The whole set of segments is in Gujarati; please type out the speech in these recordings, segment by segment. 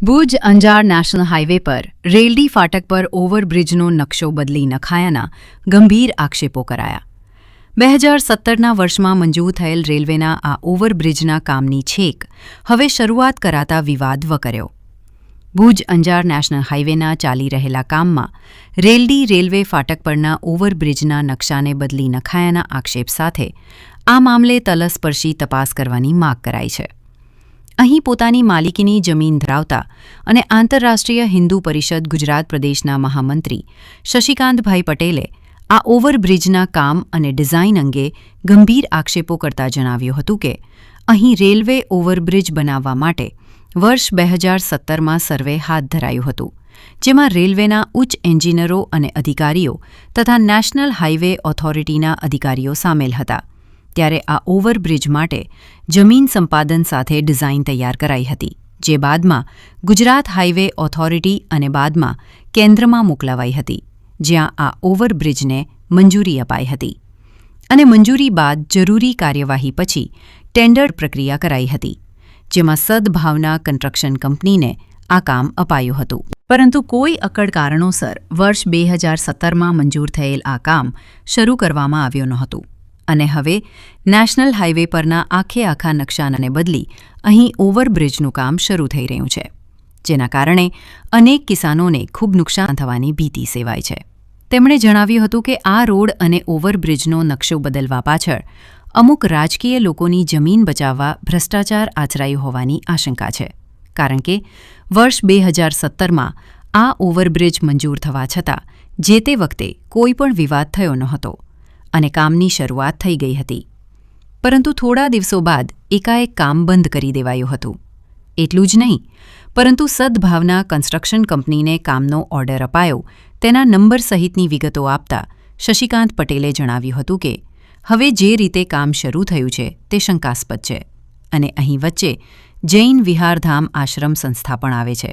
ભુજ અંજાર નેશનલ હાઈવે પર રેલડી ફાટક પર ઓવરબ્રિજનો નકશો બદલી નખાયાના ગંભીર આક્ષેપો કરાયા. 2017ના વર્ષમાં મંજૂર થયેલ રેલવેના આ ઓવરબ્રિજના કામની છેક હવે શરૂઆત કરાતા વિવાદ વકર્યો. ભુજ અંજાર નેશનલ હાઈવેના ચાલી રહેલા કામમાં રેલડી રેલવે ફાટક પરના ઓવરબ્રિજના નકશાને બદલી નખાયાના આક્ષેપ સાથે આ મામલે તલસ્પર્શી તપાસ કરવાની માગ કરાઈ છે. અહીં પોતાની માલિકીની જમીન ધરાવતા અને આંતરરાષ્ટ્રીય હિન્દુ પરિષદ ગુજરાત પ્રદેશના મહામંત્રી શશિકાંતભાઈ પટેલે આ ઓવરબ્રિજના કામ અને ડિઝાઇન અંગે ગંભીર આક્ષેપો કરતા જણાવ્યું હતું કે અહીં રેલવે ઓવરબ્રિજ બનાવવા માટે વર્ષ 2017માં સર્વે હાથ ધરાયું હતું, જેમાં રેલવેના ઉચ્ચ એન્જિનિયરો અને અધિકારીઓ તથા નેશનલ હાઈવે ઓથોરિટીના અધિકારીઓ સામેલ હતા. ત્યારે આ ઓવરબ્રિજ માટે જમીન સંપાદન સાથે ડિઝાઇન તૈયાર કરાઈ હતી, જે બાદમાં ગુજરાત હાઈવે ઓથોરિટી અને બાદમાં કેન્દ્રમાં મોકલાવાઈ હતી, જ્યાં આ ઓવરબ્રિજને મંજૂરી અપાઈ હતી અને મંજૂરી બાદ જરૂરી કાર્યવાહી પછી ટેન્ડર પ્રક્રિયા કરાઈ હતી, જેમાં સદભાવના કન્સ્ટ્રક્શન કંપનીને આ કામ અપાયું હતું. પરંતુ કોઈ અકળ કારણોસર વર્ષ 2017માં મંજૂર થયેલ આ કામ શરૂ કરવામાં આવ્યું નહોતું અને હવે નેશનલ હાઈવે પરના આખા નકશાને બદલી અહીં ઓવરબ્રિજનું કામ શરૂ થઈ રહ્યું છે, જેના કારણે અનેક કિસાનોને ખૂબ નુકસાન થવાની ભીતિ સેવાય છે. તેમણે જણાવ્યું હતું કે આ રોડ અને ઓવરબ્રિજનો નકશો બદલવા પાછળ અમુક રાજકીય લોકોની જમીન બચાવવા ભ્રષ્ટાચાર આચરાયું હોવાની આશંકા છે, કારણ કે વર્ષ 2017માં આ ઓવરબ્રિજ મંજૂર થવા છતાં જે તે વખતે કોઈ પણ વિવાદ થયો નહોતો અને કામની શરૂઆત થઈ ગઈ હતી. પરંતુ થોડા દિવસો બાદ એકાએક કામ બંધ કરી દેવાયું હતું. એટલું જ નહીં, પરંતુ સદભાવના કન્સ્ટ્રક્શન કંપનીને કામનો ઓર્ડર અપાયો તેના નંબર સહિતની વિગતો આપતા શશિકાંત પટેલે જણાવ્યું હતું કે હવે જે રીતે કામ શરૂ થયું છે તે શંકાસ્પદ છે અને અહીં વચ્ચે જૈન વિહારધામ આશ્રમ સંસ્થા પણ આવે છે.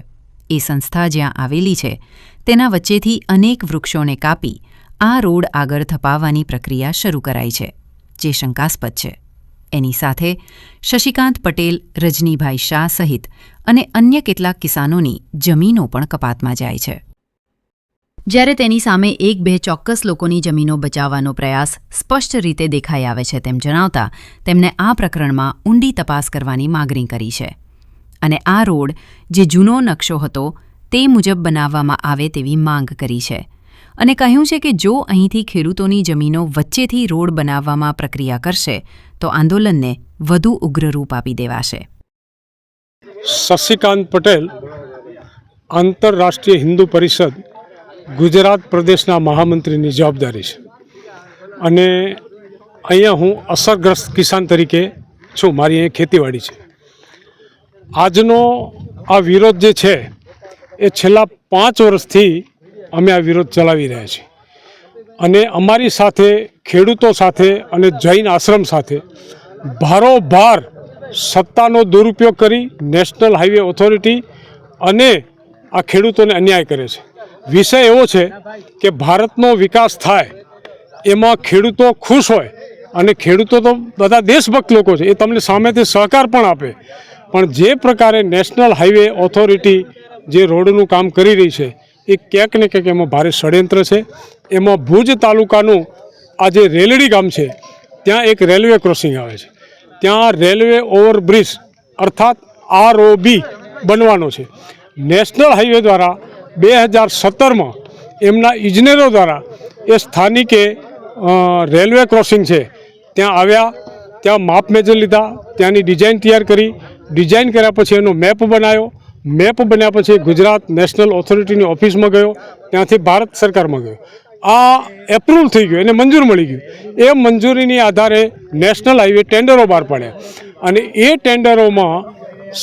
એ સંસ્થા જ્યાં આવેલી છે તેના વચ્ચેથી અનેક વૃક્ષોને કાપી આ રોડ આગળ ધપાવવાની પ્રક્રિયા શરૂ કરાઈ છે, જે શંકાસ્પદ છે. એની સાથે શશિકાંત પટેલ, રજનીભાઈ શાહ સહિત અને અન્ય કેટલાક કિસાનોની જમીનો પણ કપાતમાં જાય છે. જ્યારે તેની સામે એક બે ચોક્કસ લોકોની જમીનો બચાવવાનો પ્રયાસ સ્પષ્ટ રીતે દેખાઈ આવે છે તેમ જણાવતા તેમણે આ પ્રકરણમાં ઊંડી તપાસ કરવાની માગણી કરી છે અને આ રોડ જે જૂનો નકશો હતો તે મુજબ બનાવવામાં આવે તેવી માંગ કરી છે અને કહ્યું છે કે જો અહીંથી ખેડૂતોની જમીનો વચ્ચેથી રોડ બનાવવામાં પ્રક્રિયા કરશે તો આંદોલનને વધુ ઉગ્ર રૂપ આપી દેવાશે. શશિકાંત પટેલ, આંતરરાષ્ટ્રીય હિન્દુ પરિષદ ગુજરાત પ્રદેશના મહામંત્રીની જવાબદારી છે અને અહીંયા હું અસરગ્રસ્ત કિસાન તરીકે છું. મારી અહીં ખેતીવાડી છે. આજનો આ વિરોધ જે છે એ છેલ્લા 5 વર્ષથી અમે આ વિરોધ ચલાવી રહ્યા છીએ અને અમારી સાથે ખેડૂતો સાથે અને જૈન આશ્રમ સાથે ભારોભાર સત્તાનો દુરુપયોગ કરી નેશનલ હાઈવે ઓથોરિટી અને આ ખેડૂતોને અન્યાય કરે છે. વિષય એવો છે કે ભારતનો વિકાસ થાય એમાં ખેડૂતો ખુશ હોય અને ખેડૂતો તો બધા દેશભક્ત લોકો છે, એ તમને સામેથી સહકાર પણ આપે, પણ જે પ્રકારે નેશનલ હાઈવે ઓથોરિટી જે રોડનું કામ કરી રહી છે એ ક્યાંક ને ક્યાંક એમાં ભારે ષડયંત્ર છે. એમાં ભુજ તાલુકાનું આ જે રેલડી ગામ છે ત્યાં એક રેલવે ક્રોસિંગ આવે છે, ત્યાં રેલવે ઓવરબ્રિજ અર્થાત ROB બનવાનો છે. નેશનલ હાઈવે દ્વારા 2017માં એમના ઇજનેરો દ્વારા એ સ્થાનિકે રેલવે ક્રોસિંગ છે ત્યાં આવ્યા, ત્યાં માપ મેજર લીધા, ત્યાંની ડિઝાઇન તૈયાર કરી, ડિઝાઇન કર્યા પછી એનો મેપ બનાવ્યો, મેપ બન્યા પછી ગુજરાત નેશનલ ઓથોરિટીની ઓફિસમાં ગયો, ત્યાંથી ભારત સરકારમાં ગયો. આ એપ્રુવલ થઈ ગયું, એને મંજૂર મળી ગયું. એ મંજૂરીની આધારે નેશનલ હાઈવે ટેન્ડરો બહાર પાડ્યા અને એ ટેન્ડરોમાં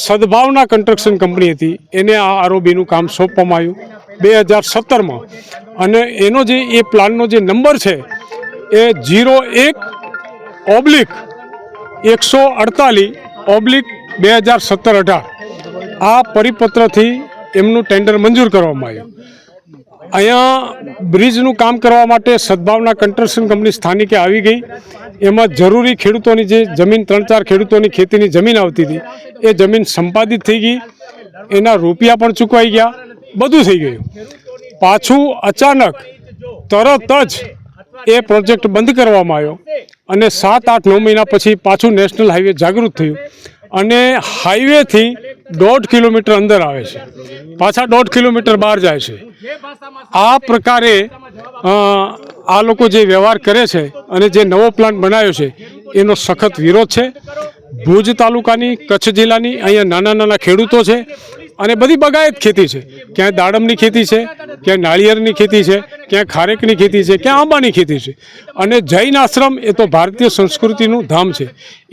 સદભાવના કન્સ્ટ્રક્શન કંપની હતી, એને આ ROBનું કામ સોંપવામાં આવ્યું 2017માં અને એનો જે એ પ્લાનનો જે નંબર છે એ 01/148/2017-18 આ પરિપત્રથી એમનું ટેન્ડર મંજૂર કરવામાં આવ્યું. અહીંયા બ્રિજનું કામ કરવા માટે સદભાવના કન્સ્ટ્રક્શન કંપની સ્થાનિકે આવી ગઈ. એમાં જરૂરી ખેડૂતોની જે જમીન 3-4 ખેડૂતોની ખેતીની જમીન આવતી હતી એ જમીન સંપાદિત થઈ ગઈ એના રૂપિયા પણ ચૂકવાઈ ગયા, બધું થઈ ગયું. પાછું અચાનક તરત જ એ પ્રોજેક્ટ બંધ કરવામાં આવ્યો અને 7-8-9 મહિના પછી પાછું નેશનલ હાઈવે જાગૃત થયું અને હાઈવેથી 1.5 કિલોમીટર અંદર આવે છે, પાછા 1.5 કિલોમીટર બહાર જાય છે. આ પ્રકારે આ લોકો જે વ્યવહાર કરે છે અને જે નવો પ્લાન બનાવ્યો છે એનો સખત વિરોધ છે. ભુજ તાલુકાની, કચ્છ જિલ્લાની અહીંયા નાના નાના ખેડૂતો છે અને બધી બગાયત ખેતી છે. ક્યાંય દાડમની ખેતી છે, ક્યાંય નાળિયેરની ખેતી છે, ક્યાંય ખારેકની ખેતી છે, ક્યાં આંબાની ખેતી છે. અને જૈન આશ્રમ એ તો ભારતીય સંસ્કૃતિનું ધામ છે.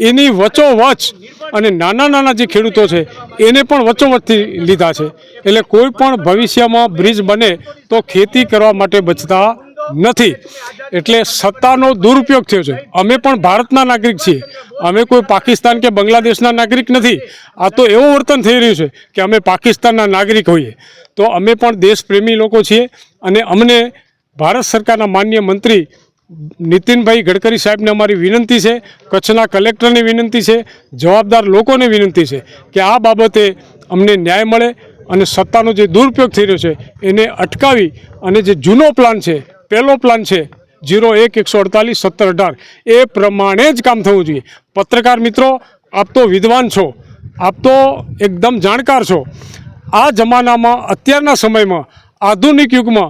એની વચ્ચોવચ અને નાના નાના જે ખેડૂતો છે એને પણ વચ્ચોવચથી લીધા છે. એટલે કોઈ પણ ભવિષ્યમાં બ્રિજ બને તો ખેતી કરવા માટે બચતા નથી. એટલે સત્તાનો દુરુપયોગ થયો છે. અમે પણ ભારતના નાગરિક છીએ, અમે કોઈ પાકિસ્તાન કે બાંગ્લાદેશના નાગરિક નથી. આ તો એવું વર્તન થઈ રહ્યું છે કે અમે પાકિસ્તાનના નાગરિક હોઈએ. તો અમે પણ દેશપ્રેમી લોકો છીએ અને અમને ભારત સરકારના માનનીય મંત્રી નીતિનભાઈ ગડકરી સાહેબને અમારી વિનંતી છે, કચ્છના કલેક્ટરને વિનંતી છે, જવાબદાર લોકોને વિનંતી છે કે આ બાબતે અમને ન્યાય મળે અને સત્તાનો જે દુરુપયોગ થઈ રહ્યો છે એને અટકાવી અને જે જૂનો પ્લાન છે, પહેલો પ્લાન છે 01-148-17-18 એ પ્રમાણે જ કામ થવું જોઈએ. પત્રકાર મિત્રો, આપ તો વિદ્વાન છો, આપ તો એકદમ જાણકાર છો. આ જમાનામાં, અત્યારના સમયમાં, આધુનિક યુગમાં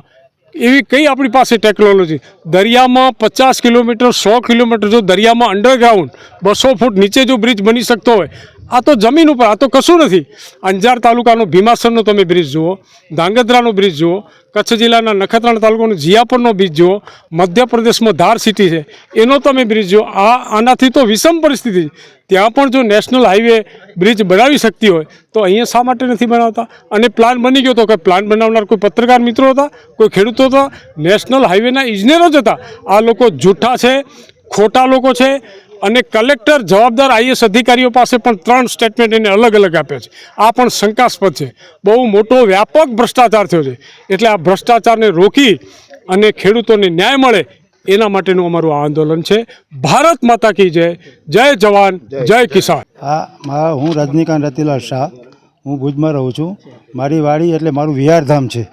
એવી કઈ આપણી પાસે ટેકનોલોજી? દરિયામાં 50 કિલોમીટર, 100 કિલોમીટર જો દરિયામાં અંડરગ્રાઉન્ડ 200 ફૂટ નીચે જો બ્રિજ બની શકતો હોય, આ તો જમીન ઉપર, આ તો કશું નથી. અંજાર તાલુકાનો ભીમાસરનો તમે બ્રિજ જુઓ, ધાંગધ્રાનો બ્રિજ જુઓ, કચ્છ જિલ્લાના નખત્રાણા તાલુકાનો જીયાપુરનો બ્રિજ જુઓ, મધ્યપ્રદેશમાં ધાર સિટી છે એનો તમે બ્રિજ જુઓ. આનાથી તો વિષમ પરિસ્થિતિ છે. ત્યાં પણ જો નેશનલ હાઈવે બ્રિજ બનાવી શકતી હોય તો અહીંયા શા માટે નથી બનાવતા? અને પ્લાન બની ગયો તો કે પ્લાન બનાવનાર કોઈ પત્રકાર મિત્રો હતા, કોઈ ખેડૂતો હતા? નેશનલ હાઈવેના ઇજનેરો જ હતા. આ લોકો જૂઠા છે, ખોટા લોકો છે. અને કલેક્ટર, જવાબદાર આઈએસ અધિકારીઓ પાસે પણ 3 સ્ટેટમેન્ટ એને અલગ અલગ આપ્યા છે. આ પણ શંકાસ્પદ છે. બહુ મોટો વ્યાપક ભ્રષ્ટાચાર થયો છે. એટલે આ ભ્રષ્ટાચારને રોકી અને ખેડૂતોને ન્યાય મળે એના માટેનું અમારું આ આંદોલન છે. ભારત માતા કી જય. જય જવાન, જય કિસાન. હું રજનીકાંત રતિલાલ શાહ, હું ભુજમાં રહું છું. મારી વાડી એટલે મારું વિહારધામ છે,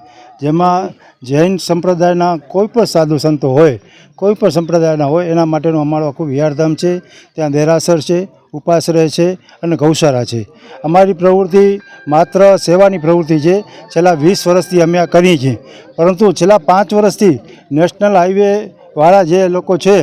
જેમાં જૈન સંપ્રદાયના કોઈ પણ સાધુ સંતો હોય, કોઈ પણ સંપ્રદાયના હોય, એના માટેનું અમારું આખું વિહારધામ છે. ત્યાં દેરાસર છે, ઉપાશ્રય છે અને ગૌશાળા છે. અમારી પ્રવૃત્તિ માત્ર સેવાની પ્રવૃત્તિ છે. છેલ્લા 20 વર્ષથી અમે આ કરીએ છીએ, પરંતુ છેલ્લા 5 વર્ષથી નેશનલ હાઈવે વાળા જે લોકો છે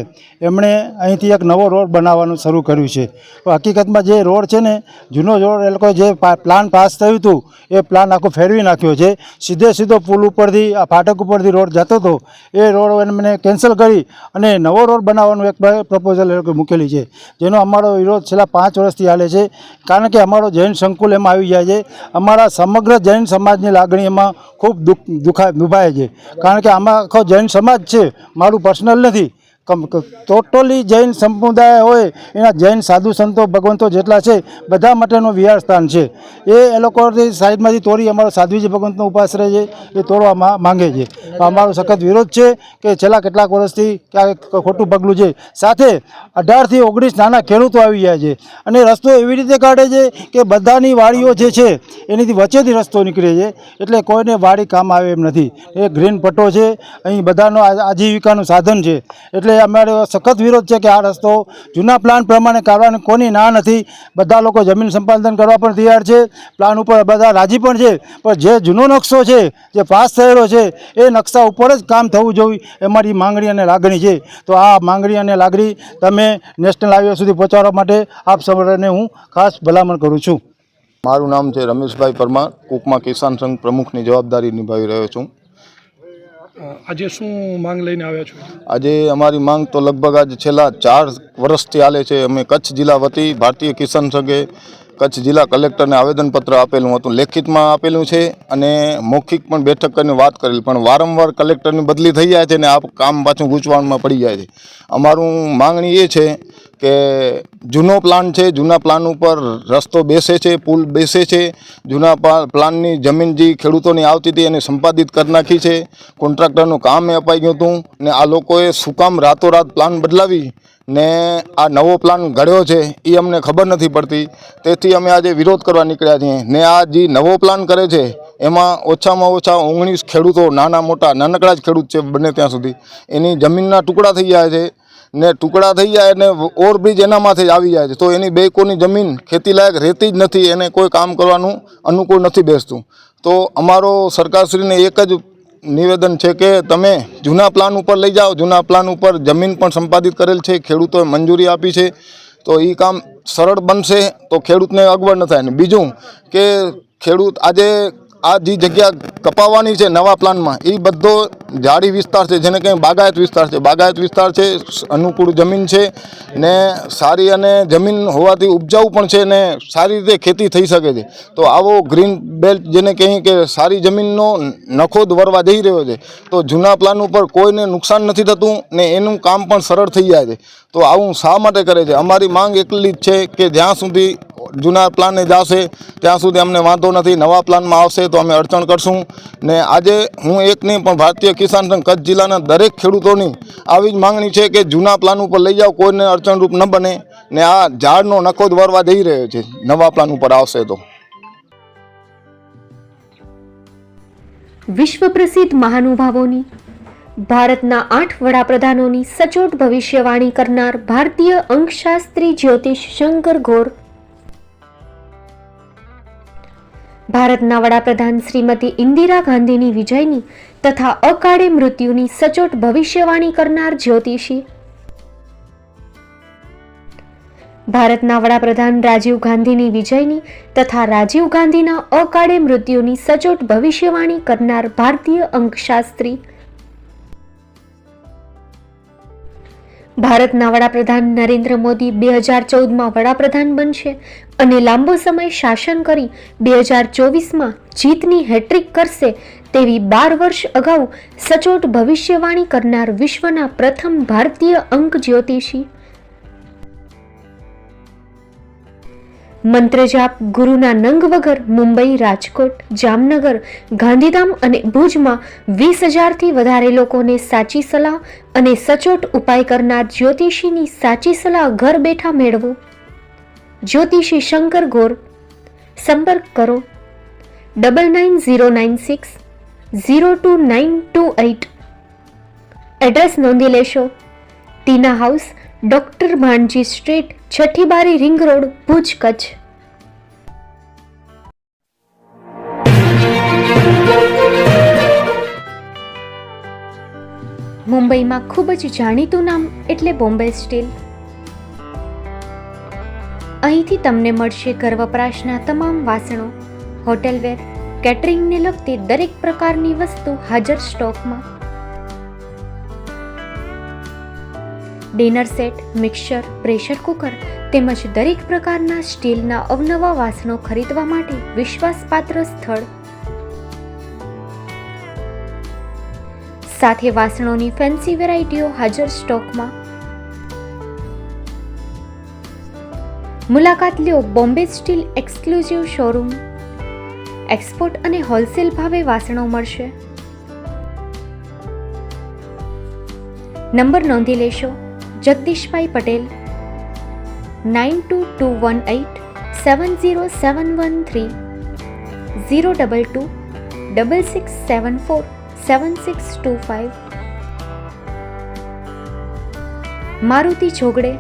એમણે અહીંથી એક નવો રોડ બનાવવાનું શરૂ કર્યું છે. તો હકીકતમાં જે રોડ છે ને, જૂનો રોડ, એ લોકો જે પ્લાન પાસ થયું હતું એ પ્લાન આખો ફેરવી નાખ્યો છે. સીધો પુલ ઉપરથી, આ ફાટક ઉપરથી રોડ જતો હતો, એ રોડ એમને કેન્સલ કરી અને નવો રોડ બનાવવાનું એક પ્રપોઝલ એ લોકો મૂકેલી છે, જેનો અમારો વિરોધ છેલ્લા 5 વર્ષથી ચાલે છે. કારણ કે અમારો જૈન સંકુલ એમાં આવી જાય છે. અમારા સમગ્ર જૈન સમાજની લાગણી એમાં ખૂબ દુભાય છે. કારણ કે આમાં આખો જૈન સમાજ છે, મારું પર્સનલ નથી. ટોટલી જૈન સંપ્રદાય હોય, એના જૈન સાધુ સંતો ભગવંતો જેટલા છે બધા માટેનું વિહાર સ્થાન છે. એ લોકોથી સાઈડમાંથી તોડી અમારો સાધ્વીજી ભગવંતનો ઉપાશ્રય છે એ તોડવા માંગે છે. અમારો સખત વિરોધ છે કે છેલ્લા કેટલાક વર્ષથી ક્યાંક ખોટું પગલું છે. સાથે 18 થી 19 નાના ખેડૂતો આવી ગયા છે અને રસ્તો એવી રીતે કાઢે છે કે બધાની વાડીઓ જે છે એનીથી વચ્ચેથી રસ્તો નીકળે છે, એટલે કોઈને વાડી કામ આવે એમ નથી. એ ગ્રીન પટ્ટો છે, અહીં બધાનો આજીવિકાનું સાધન છે. એટલે અમારો સખત વિરોધ છે કે આ રસ્તો જૂના પ્લાન પ્રમાણે કાઢવાની કોની ના નથી. બધા લોકો જમીન સંપાદન કરવા પણ તૈયાર છે, પ્લાન ઉપર બધા રાજી પણ છે. પણ જે જૂનો નકશો છે, જે પાસ થયેલો છે, એ નકશા ઉપર જ કામ થવું જોઈએ, એ મારી માંગણી અને લાગણી છે. તો આ માંગણી અને લાગણી તમે નેશનલ હાઈવે સુધી પહોંચાડવા માટે આપ સૌને હું ખાસ ભલામણ કરું છું. મારું નામ છે રમેશભાઈ પરમાર, કુકમા કિસાન સંઘ પ્રમુખની જવાબદારી નિભાવી રહ્યો છું. આજે શું માંગ લઈને આવ્યા છો? આજે અમારી માંગ તો લગભગ આજે છેલ્લા 4 વર્ષથી ચાલે છે. અમે કચ્છ જિલ્લા વતી ભારતીય કિસાન સંઘે કચ્છ જિલ્લા કલેક્ટરને આવેદનપત્ર આપેલું હતું, લેખિતમાં આપેલું છે અને મૌખિક પણ બેઠક કરીને વાત કરેલી, પણ વારંવાર કલેક્ટરની બદલી થઈ જાય છે અને આ કામ પાછું ગૂંચવણમાં પડી જાય છે. અમારું માંગણી એ છે કે જૂનો પ્લાન છે, જૂના પ્લાન ઉપર રસ્તો બેસે છે, પુલ બેસે છે. જૂના પ્લાનની જમીન જે ખેડૂતોની આવતી હતી એને સંપાદિત કરી નાખી છે. કોન્ટ્રાક્ટરનું કામ એ અપાઈ ગયું હતું ને આ લોકોએ શું કામ રાતોરાત પ્લાન બદલાવી ને આ નવો પ્લાન ઘડ્યો છે એ અમને ખબર નથી પડતી, તેથી અમે આજે વિરોધ કરવા નીકળ્યા છીએ. ને આ જે નવો પ્લાન કરે છે એમાં ઓછામાં ઓછા 19 ખેડૂતો, નાના મોટા નાનકડા જ ખેડૂત છે બને ત્યાં સુધી, એની જમીનના ટુકડા થઈ જાય છે. ને ટુકડા થઈ જાય ને ઓવરબ્રિજ એના માથે જ આવી જાય છે, તો એની બેકોની જમીન ખેતીલાયક રહેતી જ નથી, એને કોઈ કામ કરવાનું અનુકૂળ નથી બેસતું. તો અમારો સરકારશ્રીને એક જ નિવેદન છે કે તમે જૂના પ્લાન ઉપર લઈ જાઓ. જૂના પ્લાન ઉપર જમીન પણ સંપાદિત કરેલ છે, ખેડૂતોએ મંજૂરી આપી છે, તો એ કામ સરળ બનશે, તો ખેડૂતને અગવડ ન થાય. ને બીજું કે ખેડૂત આજે આ જે જગ્યા કપાવવાની છે નવા પ્લાનમાં, એ બધો ઝાડી વિસ્તાર છે, જેને કંઈ બાગાયત વિસ્તાર છે. બાગાયત વિસ્તાર છે, અનુકૂળ જમીન છે ને સારી, અને જમીન હોવાથી ઉપજાઉ પણ છે ને સારી રીતે ખેતી થઈ શકે છે. તો આવો ગ્રીન બેલ્ટ જેને કહીએ કે સારી જમીનનો નખો વરવા જઈ રહ્યો છે, તો જૂના પ્લાન ઉપર કોઈને નુકસાન નથી થતું ને એનું કામ પણ સરળ થઈ જાય છે. તો આવું શા માટે કરે છે? અમારી માંગ એટલી જ છે કે જ્યાં સુધી જૂના પ્લાનને જશે ત્યાં સુધી અમને વાંધો નથી, નવા પ્લાનમાં આવશે તો અમે અડચણ કરશું. ને આજે હું એક નહીં પણ ભારતીય કિસાન સંઘ કચ્છ જિલ્લાના દરેક ખેડૂતોની આવી જ માંગણી છે કે જૂના પ્લાન ઉપર લઈ જાઓ, કોઈને અડચણરૂપ ન બને. ને આ ઝાડનો નખો જ વરવા જઈ રહ્યો છે નવા પ્લાન ઉપર આવશે તો. વિશ્વ પ્રસિદ્ધ મહાનુભાવોની, ભારતના 8 વડાપ્રધાનોની સચોટ ભવિષ્યવાણી કરનાર ભારતીય અંકશાસ્ત્રી જ્યોતિષ શંકર ગોર, ભારતના વડાપ્રધાન શ્રીમતી ઇન્દિરા ગાંધીની વિજયની તથા અકાળે મૃત્યુની સચોટ ભવિષ્યવાણી કરનાર જ્યોતિષી, ભારતના વડાપ્રધાન રાજીવ ગાંધીની વિજયની તથા રાજીવ ગાંધીના અકાળે મૃત્યુની સચોટ ભવિષ્યવાણી કરનાર ભારતીય અંકશાસ્ત્રી, ભારતના વડાપ્રધાન નરેન્દ્ર મોદી 2014માં વડાપ્રધાન બનશે અને લાંબો સમય શાસન કરી 2024માં જીતની હેટ્રિક કરશે તેવી 12 વર્ષ અગાઉ સચોટ ભવિષ્યવાણી કરનાર વિશ્વના પ્રથમ ભારતીય અંક જ્યોતિષી, મંત્રજાપ ગુરુના નંગ વગર મુંબઈ, રાજકોટ, જામનગર, ગાંધીધામ અને ભુજમાં 20,000થી વધારે લોકોને સાચી સલાહ અને સચોટ ઉપાય કરનાર જ્યોતિષીની સાચી સલાહ ઘર બેઠા મેળવો. જ્યોતિષી શંકર ગોર. સંપર્ક કરો 9909602928. એડ્રેસ નોંધી લેશો: ટીના હાઉસ, ડોક્ટર ભાણજી સ્ટ્રીટ, છઠ્ઠી બારી, રિંગ રોડ, ભુજ, કચ્છ. મુંબઈમાં ખૂબ જ જાણીતું નામ એટલે બોમ્બે સ્ટીલ. અહીંથી તમને મળશે ઘર વપરાશના તમામ વાસણો, હોટેલવેર, કેટરિંગને લગતી દરેક પ્રકારની વસ્તુ હાજર સ્ટોકમાં. Dinner set, mixer, pressure cooker તેમજ દરેક પ્રકારના સ્ટીલના અવનવા વાસણો ખરીદવા માટે વિશ્વાસપાત્ર સ્થળ. સાથે વાસણોની ફેન્સી વેરાયટીઓ હાજર સ્ટોકમાં. મુલાકાત લ્યો Bombay steel exclusive showroom. Export અને હોલસેલ ભાવે વાસણો મળશે. નંબર નોંધી લેશો: જગદીશભાઈ પટેલ, 9221870713, 02266747625. મારુતિ જોગડે,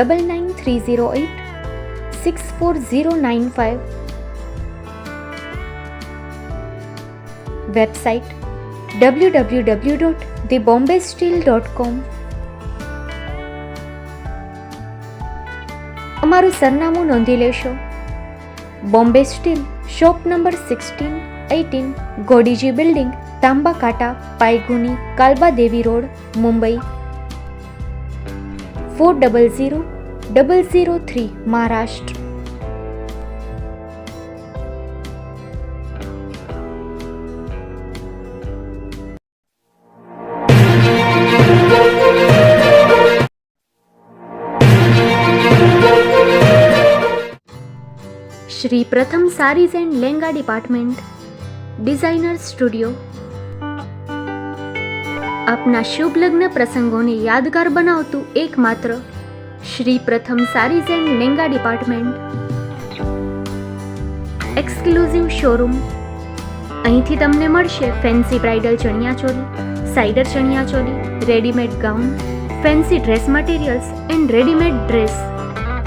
9930864095. Website www.thebombasteel.com. અમારું સરનામું નોંધી લેશો: Bombay steel, shop number 16-18, Godiji building, Tamba Kanta, Payguni, Kalba Devi road, Mumbai 400003, Maharashtra. Shri Pratham Sarees and Lenga department, designer studio. આપના શુભ લગ્ન પ્રસંગોને યાદગાર બનાવતું એકમાત્ર Shri Pratham Sarees and Lenga department, exclusive showroom. અહીંથી તમને મળશે fancy bridal chaniya choli, cider chaniya choli, readymade gown, fancy dress materials and readymade dress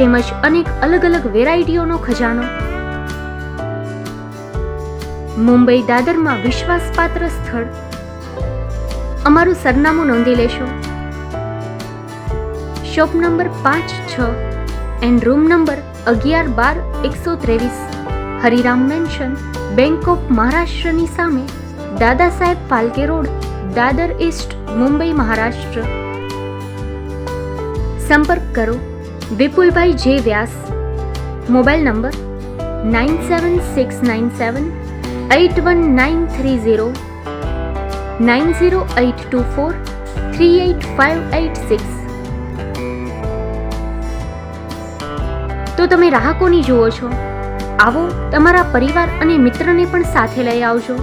તેમજ અનેક અલગ અલગ વેરાયટીઓનો ખજાનો. મુંબઈ દાદરમાં વિશ્વાસપાત્ર સ્થળ. અમારું સરનામું નોંધી લેશો. Shop number 5-6 and room number 11-12-123, Hariram mansion, bank of મહારાષ્ટ્રની સામે, દાદા સાહેબ ફાલ્કે રોડ, દાદર ઈસ્ટ, મુંબઈ, મહારાષ્ટ્ર. સંપર્ક કરો વિપુલભાઈ જે વ્યાસ. Mobile number 9769781930, 9082438586. તો તમે રાહ કોની જુઓ છો? આવો, તમારા પરિવાર અને મિત્રને પણ સાથે લઈ આવજો.